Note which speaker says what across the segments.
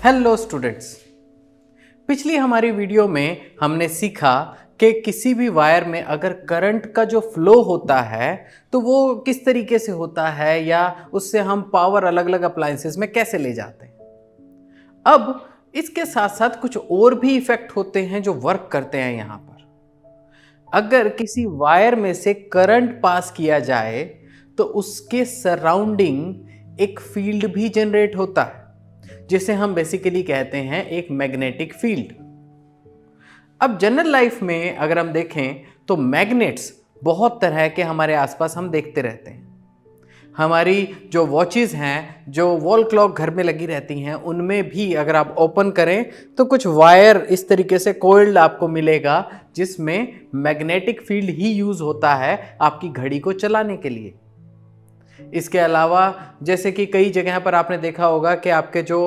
Speaker 1: Hello students, पिछली हमारी video में हमने सीखा कि किसी भी वायर में अगर करंट का जो फ्लो होता है तो वो किस तरीके से होता है या उससे हम पावर अलग अलग अप्लायंसेस में कैसे ले जाते हैं। अब इसके साथ साथ कुछ और भी इफेक्ट होते हैं जो वर्क करते हैं यहाँ पर। अगर किसी वायर में से करंट पास किया जाए तो उसके सराउंडिंग एक फील्ड भी जनरेट होता है जिसे हम बेसिकली कहते हैं एक मैग्नेटिक फील्ड। अब जनरल लाइफ में अगर हम देखें तो मैग्नेट्स बहुत तरह के हमारे आसपास हम देखते रहते हैं। हमारी जो वॉचेस हैं, जो वॉल क्लॉक घर में लगी रहती हैं, उनमें भी अगर आप ओपन करें तो कुछ वायर इस तरीके से कोइल्ड आपको मिलेगा जिसमें मैग्नेटिक फील्ड ही यूज होता है आपकी घड़ी को चलाने के लिए। इसके अलावा जैसे कि कई जगह पर आपने देखा होगा कि आपके जो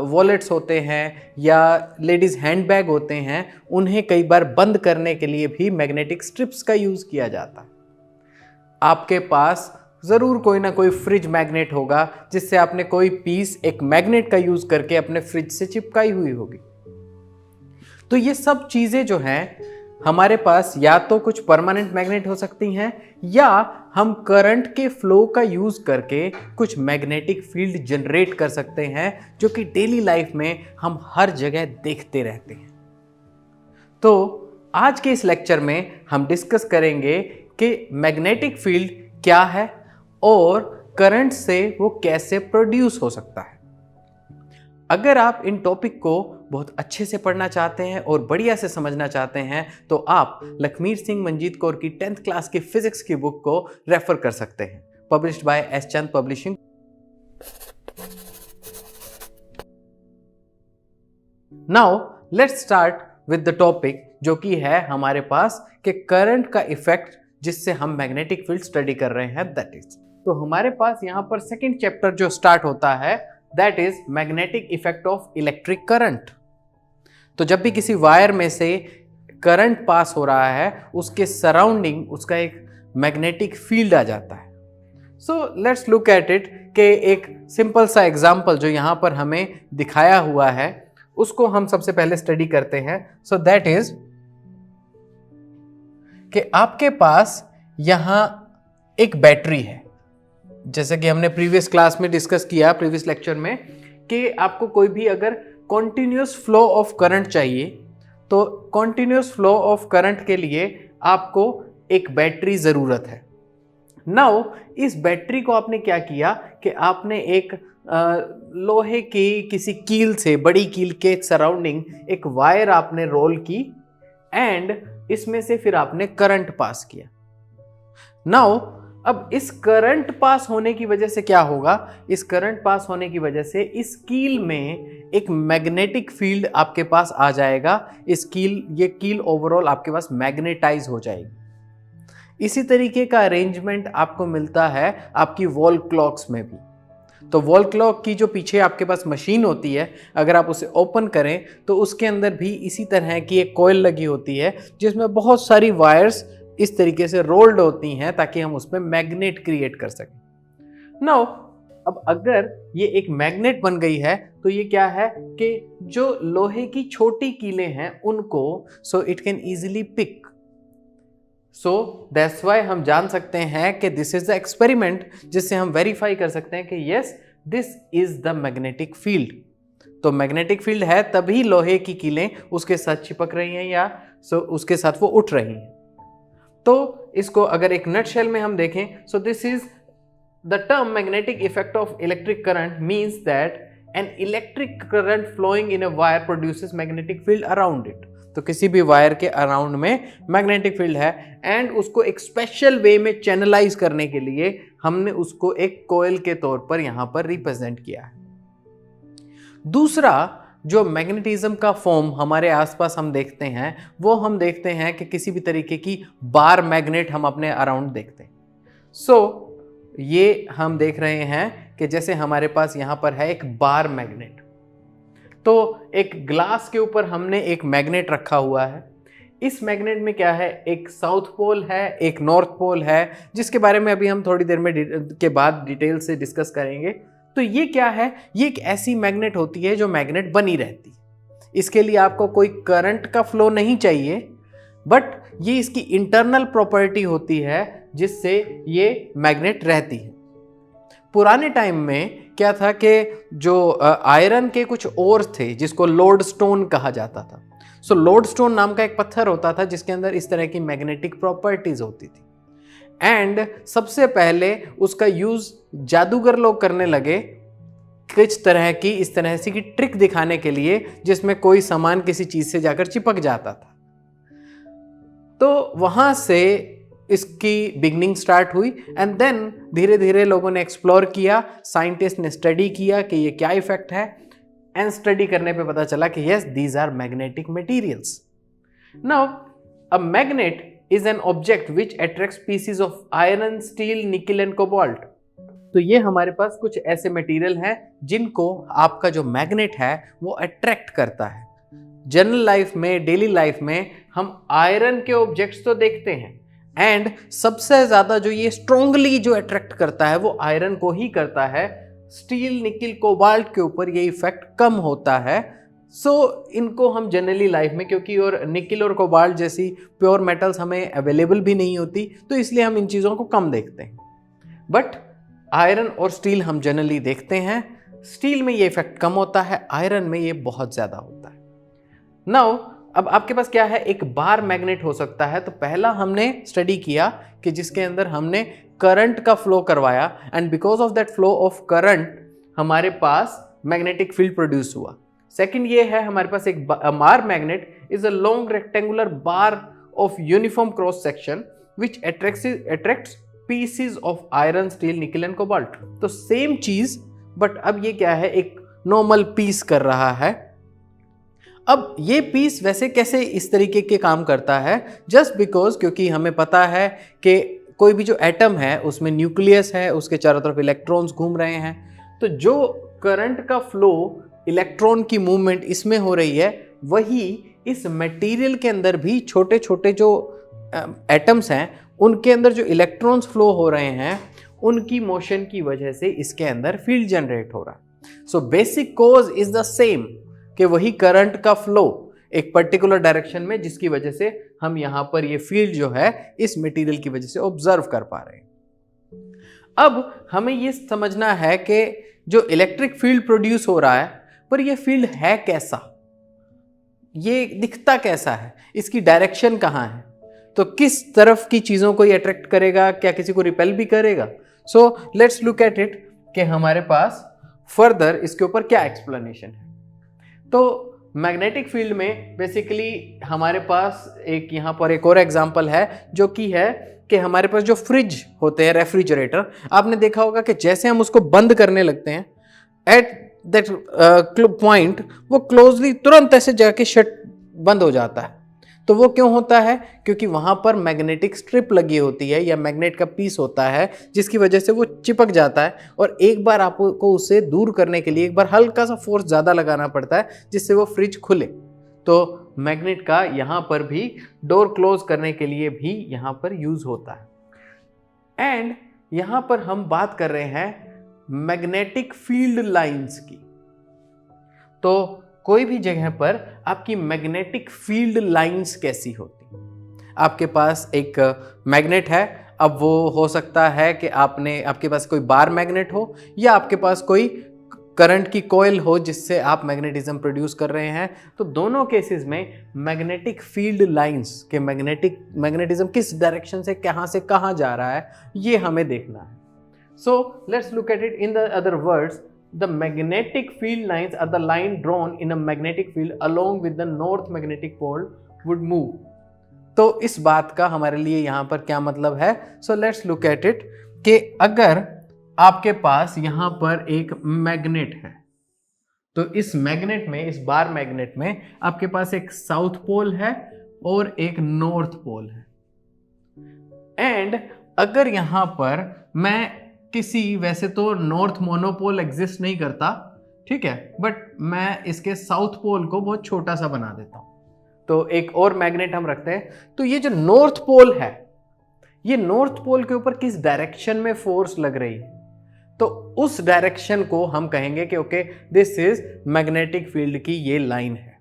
Speaker 1: वॉलेट्स होते हैं या लेडीज़ हैंडबैग होते हैं, उन्हें कई बार बंद करने के लिए भी मैग्नेटिक स्ट्रिप्स का यूज़ किया जाता है। आपके पास ज़रूर कोई ना कोई फ्रिज मैग्नेट होगा जिससे आपने कोई पीस एक मैग्नेट का यूज़ करके अपने फ्रिज से चिपकाई हुई होगी। तो ये सब चीज़ें जो हैं हमारे पास या तो कुछ परमानेंट मैग्नेट हो सकती हैं या हम करंट के फ्लो का यूज करके कुछ मैग्नेटिक फील्ड जनरेट कर सकते हैं जो कि डेली लाइफ में हम हर जगह देखते रहते हैं। तो आज के इस लेक्चर में हम डिस्कस करेंगे कि मैग्नेटिक फील्ड क्या है और करंट से वो कैसे प्रोड्यूस हो सकता है। अगर आप इन टॉपिक को बहुत अच्छे से पढ़ना चाहते हैं और बढ़िया से समझना चाहते हैं तो आप लखमीर सिंह मंजीत कौर की 10th क्लास की फिजिक्स की बुक को रेफर कर सकते हैं, published by S Chand publishing. Now let's start with the topic जो कि है हमारे पास कि करंट का इफेक्ट जिससे हम मैग्नेटिक फील्ड स्टडी कर रहे हैं, दैट इज। तो हमारे पास यहां पर सेकेंड चैप्टर जो स्टार्ट होता है that is magnetic effect of electric current. तो जब भी किसी वायर में से करंट पास हो रहा है उसके सराउंडिंग उसका एक मैग्नेटिक फील्ड आ जाता है। So let's look at it कि एक सिंपल सा एग्जांपल जो यहाँ पर हमें दिखाया हुआ है उसको हम सबसे पहले स्टडी करते हैं। सो दैट इज कि आपके पास यहाँ एक बैटरी है, जैसे कि हमने प्रीवियस क्लास में डिस्कस किया, प्रीवियस लेक्चर में, कि आपको कोई भी अगर कॉन्टिन्यूस फ्लो ऑफ करंट चाहिए तो कॉन्टिन्यूस फ्लो ऑफ करंट के लिए आपको एक बैटरी ज़रूरत है। नाउ इस बैटरी को आपने क्या किया कि आपने एक लोहे की किसी कील से, बड़ी कील के सराउंडिंग एक वायर आपने रोल की एंड इसमें से फिर आपने करंट पास किया। नाउ अब इस करंट पास होने की वजह से क्या होगा, इस करंट पास होने की वजह से इस कील में एक मैग्नेटिक फील्ड आपके पास आ जाएगा। ये कील ओवरऑल आपके पास मैग्नेटाइज हो जाएगी। इसी तरीके का अरेंजमेंट आपको मिलता है आपकी वॉल क्लॉक्स में भी। तो वॉल क्लॉक की जो पीछे आपके पास मशीन होती है, अगर आप उसे ओपन करें तो उसके अंदर भी इसी तरह की एक कॉइल लगी होती है जिसमें बहुत सारी वायर्स इस तरीके से रोल्ड होती हैं ताकि हम उसमें मैग्नेट क्रिएट कर सकें। नाउ अब अगर ये एक मैग्नेट बन गई है तो ये क्या है कि जो लोहे की छोटी कीलें हैं उनको so it can easily pick. So that's why हम जान सकते हैं कि दिस इज द एक्सपेरिमेंट जिससे हम वेरीफाई कर सकते हैं कि yes this is the magnetic field. तो मैग्नेटिक फील्ड है तभी लोहे की कीलें उसके साथ चिपक रही हैं या उसके साथ वो उठ रही हैं। तो इसको अगर एक नटशेल में हम देखें, so this is the term magnetic effect of electric current means that an electric current flowing in a wire produces magnetic field around it. तो किसी भी वायर के अराउंड में मैग्नेटिक फील्ड है एंड उसको एक स्पेशल वे में चैनलाइज करने के लिए हमने उसको एक कॉइल के तौर पर यहां पर रिप्रेजेंट किया है। दूसरा जो मैग्नेटिज्म का फॉर्म हमारे आसपास हम देखते हैं वो हम देखते हैं कि किसी भी तरीके की बार मैग्नेट हम अपने अराउंड देखते हैं। सो ये हम देख रहे हैं कि जैसे हमारे पास यहाँ पर है एक बार मैग्नेट, तो एक ग्लास के ऊपर हमने एक मैग्नेट रखा हुआ है। इस मैग्नेट में क्या है, एक साउथ पोल है, एक नॉर्थ पोल है, जिसके बारे में अभी हम थोड़ी देर में के बाद डिटेल से डिस्कस करेंगे। तो ये क्या है, ये एक ऐसी मैग्नेट होती है जो मैग्नेट बनी रहती है। इसके लिए आपको कोई करंट का फ्लो नहीं चाहिए, बट ये इसकी इंटरनल प्रॉपर्टी होती है जिससे ये मैग्नेट रहती है। पुराने टाइम में क्या था कि जो आयरन के कुछ ओर थे जिसको लोडस्टोन कहा जाता था। सो लोडस्टोन नाम का एक पत्थर होता था जिसके अंदर इस तरह की मैग्नेटिक प्रॉपर्टीज होती थी। एंड सबसे पहले उसका यूज जादूगर लोग करने लगे किस तरह की, इस तरह से की ट्रिक दिखाने के लिए जिसमें कोई सामान किसी चीज से जाकर चिपक जाता था। तो वहां से इसकी बिगनिंग स्टार्ट हुई एंड देन धीरे धीरे लोगों ने एक्सप्लोर किया, साइंटिस्ट ने स्टडी किया कि ये क्या इफेक्ट है, एंड स्टडी करने पे पता चला कि yes these are magnetic materials. Now a magnet is an object which attracts pieces of iron, steel, nickel and cobalt. तो ये हमारे पास कुछ ऐसे मटेरियल हैं जिनको आपका जो मैग्नेट है वो अट्रैक्ट करता है। जनरल लाइफ में, डेली लाइफ में हम आयरन के ऑब्जेक्ट्स तो देखते हैं, एंड सबसे ज्यादा जो ये स्ट्रांगली जो अट्रैक्ट करता है वो आयरन को ही करता है। स्टील, निकल, कोबाल्ट के ऊपर ये इफेक्ट कम होता है। सो इनको हम जनरली लाइफ में, क्योंकि और निकल और कोबाल्ट जैसी प्योर मेटल्स हमें अवेलेबल भी नहीं होती, तो इसलिए हम इन चीज़ों को कम देखते हैं। बट आयरन और स्टील हम जनरली देखते हैं। स्टील में ये इफेक्ट कम होता है, आयरन में ये बहुत ज़्यादा होता है। नाउ अब आपके पास क्या है, एक बार मैग्नेट हो सकता है। तो पहला हमने स्टडी किया कि जिसके अंदर हमने करंट का फ्लो करवाया, and because of that flow of current हमारे पास मैग्नेटिक फील्ड प्रोड्यूस हुआ। सेकंड ये है हमारे पास एक bar magnet is a long rectangular bar of uniform cross section which attracts pieces of iron, steel, nickel and cobalt. तो same चीज, but अब ये क्या है, एक नॉर्मल पीस कर रहा है। अब ये पीस वैसे कैसे इस तरीके के काम करता है, जस्ट बिकॉज क्योंकि हमें पता है कि कोई भी जो एटम है उसमें न्यूक्लियस है, उसके चारों तरफ इलेक्ट्रॉन्स घूम रहे हैं। तो जो करंट का फ्लो, इलेक्ट्रॉन की मूवमेंट इसमें हो रही है, वही इस मटेरियल के अंदर भी छोटे छोटे जो एटम्स हैं उनके अंदर जो इलेक्ट्रॉन्स फ्लो हो रहे हैं उनकी मोशन की वजह से इसके अंदर फील्ड जनरेट हो रहा है। So basic cause is the same, कि वही करंट का फ्लो एक पर्टिकुलर डायरेक्शन में, जिसकी वजह से हम यहां पर ये फील्ड जो है इस मटेरियल की वजह से ऑब्जर्व कर पा रहे हैं। अब हमें ये समझना है कि जो इलेक्ट्रिक फील्ड प्रोड्यूस हो रहा है, पर ये फील्ड है कैसा, ये दिखता कैसा है, इसकी डायरेक्शन कहाँ है, तो किस तरफ की चीजों को ये अट्रैक्ट करेगा, क्या किसी को रिपेल भी करेगा। So let's look at it कि हमारे पास फर्दर इसके ऊपर क्या एक्सप्लेनेशन है। तो मैग्नेटिक फील्ड में बेसिकली हमारे पास एक यहाँ पर एक और एग्जांपल है, जो कि है कि हमारे पास जो फ्रिज होते हैं, रेफ्रिजरेटर, आपने देखा होगा कि जैसे हम उसको बंद करने लगते हैं, एट दैट पॉइंट वो क्लोजली तुरंत ऐसे जाके शट बंद हो जाता है। तो वो क्यों होता है, क्योंकि वहां पर मैग्नेटिक स्ट्रिप लगी होती है या मैग्नेट का पीस होता है, जिसकी वजह से वो चिपक जाता है, और एक बार आपको उसे दूर करने के लिए एक बार हल्का सा फोर्स ज़्यादा लगाना पड़ता है जिससे वो फ्रिज खुले। तो मैग्नेट का यहाँ पर भी डोर क्लोज करने के लिए भी यहाँ पर यूज होता है। एंड यहाँ पर हम बात कर रहे हैं मैग्नेटिक फील्ड लाइंस की। तो कोई भी जगह पर आपकी मैग्नेटिक फील्ड लाइंस कैसी होती, आपके पास एक मैग्नेट है। अब वो हो सकता है कि आपके पास कोई बार मैग्नेट हो, या आपके पास कोई करंट की कॉइल हो जिससे आप मैग्नेटिज्म प्रोड्यूस कर रहे हैं। तो दोनों केसेस में मैग्नेटिक फील्ड लाइंस के मैग्नेटिज्म किस डायरेक्शन से कहाँ जा रहा है, ये हमें देखना है। So let's look at it in the other words. The magnetic field lines are the line drawn in a magnetic field along with the north magnetic pole would move. तो इस बात का हमारे लिए यहाँ पर क्या मतलब है? So let's look at it कि अगर आपके पास यहाँ पर एक मैग्नेट है, तो इस मैग्नेट में, इस बार मैग्नेट में आपके पास एक साउथ पोल है और एक नॉर्थ पोल है। एंड अगर यहाँ पर मैं किसी, वैसे तो नॉर्थ मोनोपोल एग्जिस्ट नहीं करता, ठीक है, बट मैं इसके साउथ पोल को बहुत छोटा सा बना देता हूं, तो एक और मैग्नेट हम रखते हैं। तो ये जो नॉर्थ पोल है, ये नॉर्थ पोल के ऊपर किस डायरेक्शन में फोर्स लग रही है, तो उस डायरेक्शन को हम कहेंगे कि okay this is magnetic field की ये लाइन है।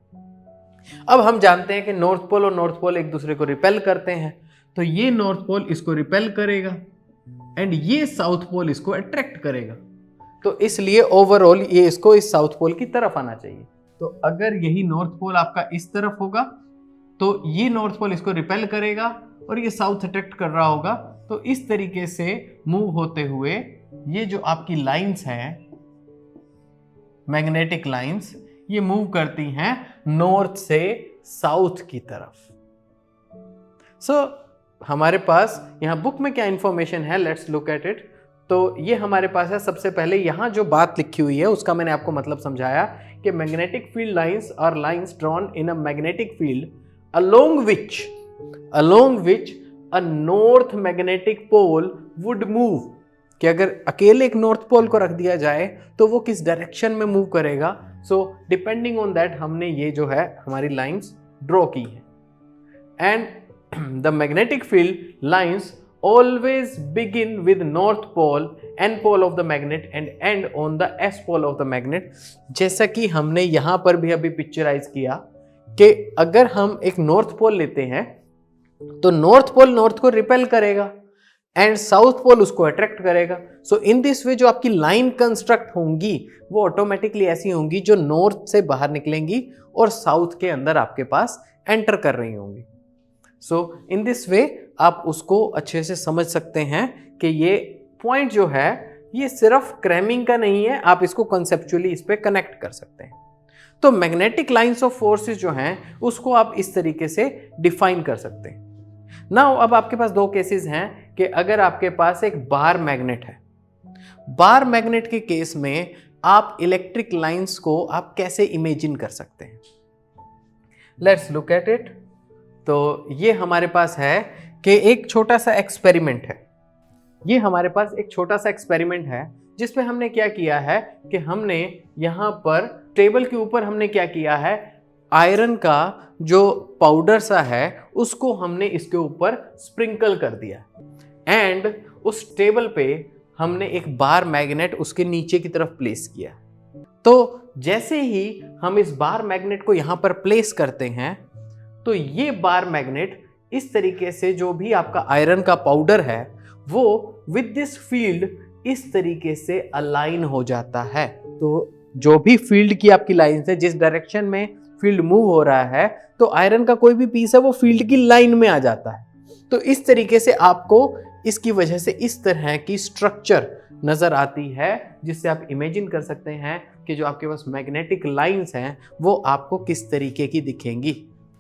Speaker 1: अब हम जानते हैं कि नॉर्थ पोल और नॉर्थ पोल एक दूसरे को रिपेल करते हैं, तो ये नॉर्थ पोल इसको रिपेल करेगा एंड ये साउथ पोल इसको अट्रैक्ट करेगा, तो इसलिए ओवरऑल ये इसको इस साउथ पोल की तरफ आना चाहिए। तो अगर यही नॉर्थ पोल आपका इस तरफ होगा तो ये नॉर्थ पोल इसको रिपेल करेगा और ये साउथ अट्रैक्ट कर रहा होगा, तो इस तरीके से मूव होते हुए ये जो आपकी लाइंस हैं, मैग्नेटिक लाइंस, ये मूव करती हैं नॉर्थ से साउथ की तरफ। हमारे पास यहां बुक में क्या इंफॉर्मेशन है, लेट्स लुक एट इट। तो ये हमारे पास है, सबसे पहले यहां जो बात लिखी हुई है उसका मैंने आपको मतलब समझाया कि magnetic field lines are lines drawn in a magnetic field along which a north magnetic pole would move, कि अगर अकेले एक नॉर्थ पोल को रख दिया जाए तो वो किस डायरेक्शन में मूव करेगा। सो डिपेंडिंग ऑन दैट हमने ये जो है हमारी लाइंस ड्रॉ की है। And the magnetic field lines always begin with north pole n pole of the magnet and end on the s pole of the magnet। जैसा कि हमने यहां पर भी अभी पिक्चराइज किया कि अगर हम एक नॉर्थ पोल लेते हैं तो नॉर्थ पोल नॉर्थ को रिपेल करेगा एंड साउथ पोल उसको अट्रैक्ट करेगा। सो इन दिस वे जो आपकी लाइन कंस्ट्रक्ट होंगी वो ऑटोमेटिकली ऐसी होंगी जो नॉर्थ से बाहर निकलेंगी और साउथ के अंदर आपके पास एंटर कर रही होंगी। सो इन दिस वे आप उसको अच्छे से समझ सकते हैं कि ये पॉइंट जो है ये सिर्फ क्रैमिंग का नहीं है, आप इसको कंसेप्चुअली इस पे कनेक्ट कर सकते हैं। तो मैग्नेटिक लाइंस ऑफ फोर्सेस जो हैं उसको आप इस तरीके से डिफाइन कर सकते हैं। नाउ अब आपके पास दो केसेस हैं कि अगर आपके पास एक बार मैग्नेट है, बार मैग्नेट के केस में आप इलेक्ट्रिक लाइंस को आप कैसे इमेजिन कर सकते हैं, लेट्स लुक एट इट। तो ये हमारे पास है कि एक छोटा सा एक्सपेरिमेंट है, ये हमारे पास एक छोटा सा एक्सपेरिमेंट है जिसमें हमने क्या किया है कि हमने यहाँ पर टेबल के ऊपर हमने क्या किया है, आयरन का जो पाउडर सा है उसको हमने इसके ऊपर स्प्रिंकल कर दिया एंड उस टेबल पे हमने एक बार मैग्नेट उसके नीचे की तरफ प्लेस किया। तो जैसे ही हम इस बार मैग्नेट को यहाँ पर प्लेस करते हैं तो ये बार मैग्नेट इस तरीके से जो भी आपका आयरन का पाउडर है वो विद दिस फील्ड इस तरीके से अलाइन हो जाता है। तो जो भी फील्ड की आपकी लाइन है, जिस डायरेक्शन में फील्ड मूव हो रहा है, तो आयरन का कोई भी पीस है वो फील्ड की लाइन में आ जाता है। तो इस तरीके से आपको इसकी वजह से इस तरह की स्ट्रक्चर नजर आती है जिससे आप इमेजिन कर सकते हैं कि जो आपके पास मैग्नेटिक लाइंस हैं वो आपको किस तरीके की दिखेंगी।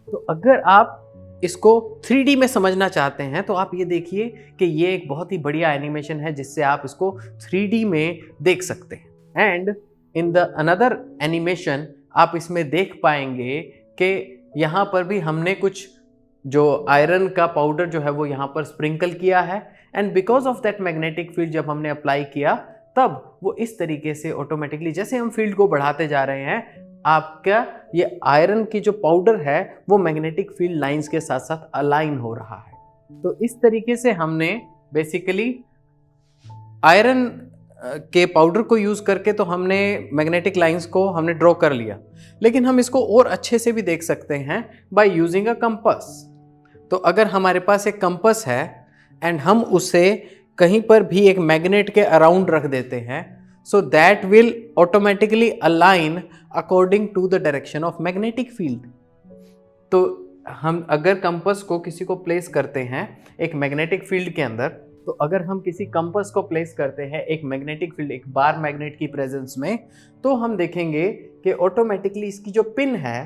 Speaker 1: तो अगर आप इसको 3D में समझना चाहते हैं तो आप ये देखिए कि ये एक बहुत ही बढ़िया एनिमेशन है जिससे आप इसको 3D में देख सकते हैं। And in the another animation आप इसमें देख पाएंगे कि यहाँ पर भी हमने कुछ जो आयरन का पाउडर जो है वो यहाँ पर स्प्रिंकल किया है and because of that magnetic field जब हमने अप्लाई किया तब वो इस तरीके से ऑटोमेटिकली जैसे हम फील्ड को बढ़ाते जा रहे हैं आपका ये आयरन की जो पाउडर है वो मैग्नेटिक फील्ड लाइंस के साथ साथ अलाइन हो रहा है। तो इस तरीके से हमने बेसिकली आयरन के पाउडर को यूज करके तो हमने मैग्नेटिक लाइंस को हमने ड्रॉ कर लिया, लेकिन हम इसको और अच्छे से भी देख सकते हैं बाय यूजिंग अ कंपास। तो अगर हमारे पास एक कंपास है एंड हम उसे कहीं पर भी एक मैग्नेट के अराउंड रख देते हैं, so that will automatically align according to the direction of magnetic field। तो हम अगर कंपास को किसी को प्लेस करते हैं एक मैग्नेटिक फील्ड के अंदर, तो अगर हम किसी कंपास को प्लेस करते हैं एक मैग्नेटिक फील्ड, एक बार मैग्नेट की प्रेजेंस में, तो हम देखेंगे कि ऑटोमेटिकली इसकी जो पिन है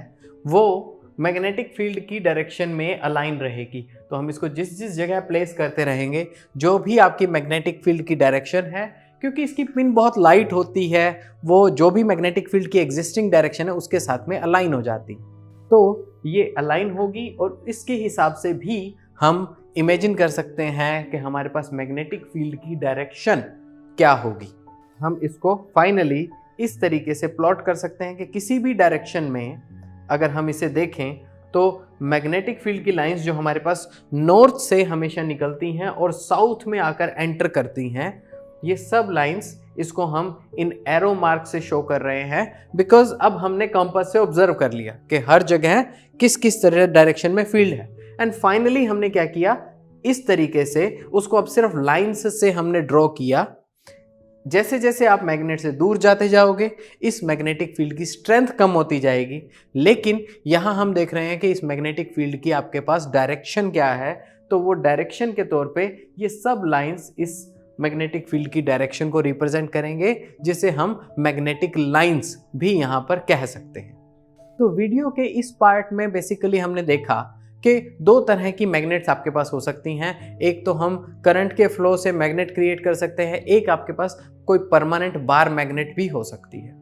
Speaker 1: वो मैग्नेटिक फील्ड की डायरेक्शन में अलाइन रहेगी। तो हम इसको जिस जिस जगह प्लेस करते रहेंगे जो भी आपकी मैग्नेटिक फील्ड की डायरेक्शन है, क्योंकि इसकी पिन बहुत लाइट होती है, वो जो भी मैग्नेटिक फील्ड की एग्जिस्टिंग डायरेक्शन है उसके साथ में अलाइन हो जाती, तो ये अलाइन होगी और इसके हिसाब से भी हम इमेजिन कर सकते हैं कि हमारे पास मैग्नेटिक फील्ड की डायरेक्शन क्या होगी। हम इसको फाइनली इस तरीके से प्लॉट कर सकते हैं कि किसी भी डायरेक्शन में अगर हम इसे देखें तो मैग्नेटिक फील्ड की लाइंस जो हमारे पास नॉर्थ से हमेशा निकलती हैं और साउथ में आकर एंटर करती हैं, ये सब लाइंस इसको हम इन एरो मार्क से शो कर रहे हैं, बिकॉज अब हमने कंपास से ऑब्जर्व कर लिया कि हर जगह किस किस तरह डायरेक्शन में फील्ड है। एंड फाइनली हमने क्या किया, इस तरीके से उसको अब सिर्फ लाइंस से हमने ड्रॉ किया। जैसे जैसे आप मैग्नेट से दूर जाते जाओगे इस मैग्नेटिक फील्ड की स्ट्रेंथ कम होती जाएगी, लेकिन यहां हम देख रहे हैं कि इस मैग्नेटिक फील्ड की आपके पास डायरेक्शन क्या है, तो वो डायरेक्शन के तौर पे ये सब लाइंस इस मैग्नेटिक फील्ड की डायरेक्शन को रिप्रेजेंट करेंगे, जिसे हम मैग्नेटिक लाइंस भी यहां पर कह सकते हैं। तो वीडियो के इस पार्ट में बेसिकली हमने देखा कि दो तरह की मैग्नेट्स आपके पास हो सकती हैं। एक तो हम करंट के फ्लो से मैग्नेट क्रिएट कर सकते हैं, एक आपके पास कोई परमानेंट बार मैग्नेट भी हो सकती है।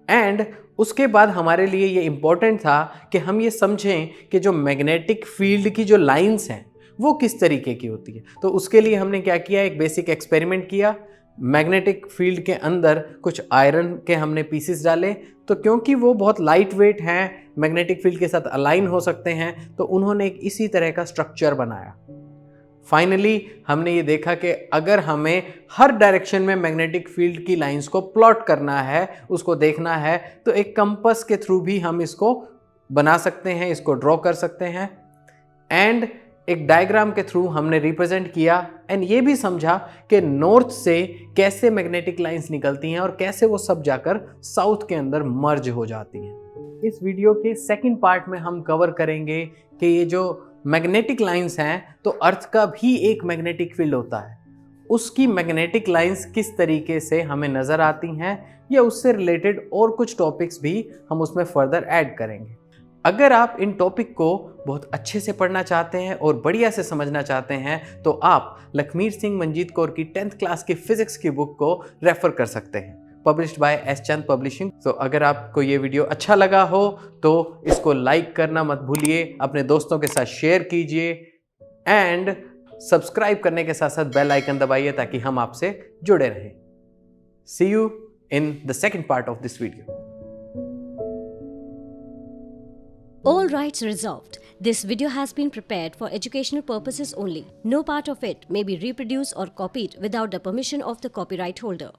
Speaker 1: एंड उसके बाद हमारे लिए ये इंपॉर्टेंट था कि हम ये समझें कि जो मैग्नेटिक फील्ड की जो लाइंस हैं वो किस तरीके की होती है। तो उसके लिए हमने क्या किया, एक बेसिक एक्सपेरिमेंट किया। मैग्नेटिक फील्ड के अंदर कुछ आयरन के हमने पीसेस डाले, तो क्योंकि वो बहुत लाइट वेट हैं, मैग्नेटिक फील्ड के साथ अलाइन हो सकते हैं, तो उन्होंने एक इसी तरह का स्ट्रक्चर बनाया। फाइनली हमने ये देखा कि अगर हमें हर डायरेक्शन में मैग्नेटिक फील्ड की लाइंस को प्लॉट करना है, उसको देखना है, तो एक कंपास के थ्रू भी हम इसको बना सकते हैं, इसको ड्रॉ कर सकते हैं। एंड एक डायग्राम के थ्रू हमने रिप्रेजेंट किया एंड ये भी समझा कि नॉर्थ से कैसे मैग्नेटिक लाइंस निकलती हैं और कैसे वो सब जाकर साउथ के अंदर मर्ज हो जाती हैं। इस वीडियो के सेकंड पार्ट में हम कवर करेंगे कि ये जो मैग्नेटिक लाइंस हैं, तो अर्थ का भी एक मैग्नेटिक फील्ड होता है, उसकी मैग्नेटिक लाइंस किस तरीके से हमें नज़र आती हैं, या उससे रिलेटेड और कुछ टॉपिक्स भी हम उसमें फर्दर ऐड करेंगे। अगर आप इन टॉपिक को बहुत अच्छे से पढ़ना चाहते हैं और बढ़िया से समझना चाहते हैं, तो आप लखमीर सिंह मंजीत कौर की 10th क्लास की फिजिक्स की बुक को रेफर कर सकते हैं, published by S Chand publishing. तो अगर आपको ये वीडियो अच्छा लगा हो तो इसको लाइक करना मत भूलिए, अपने दोस्तों के साथ शेयर कीजिए एंड सब्सक्राइब करने के साथ साथ बेल आइकन दबाइए ताकि हम आपसे जुड़े रहें। See you in the second part of this video.
Speaker 2: All rights reserved. This video has been prepared for educational purposes only. No part of it may be reproduced or copied without the permission of the copyright holder.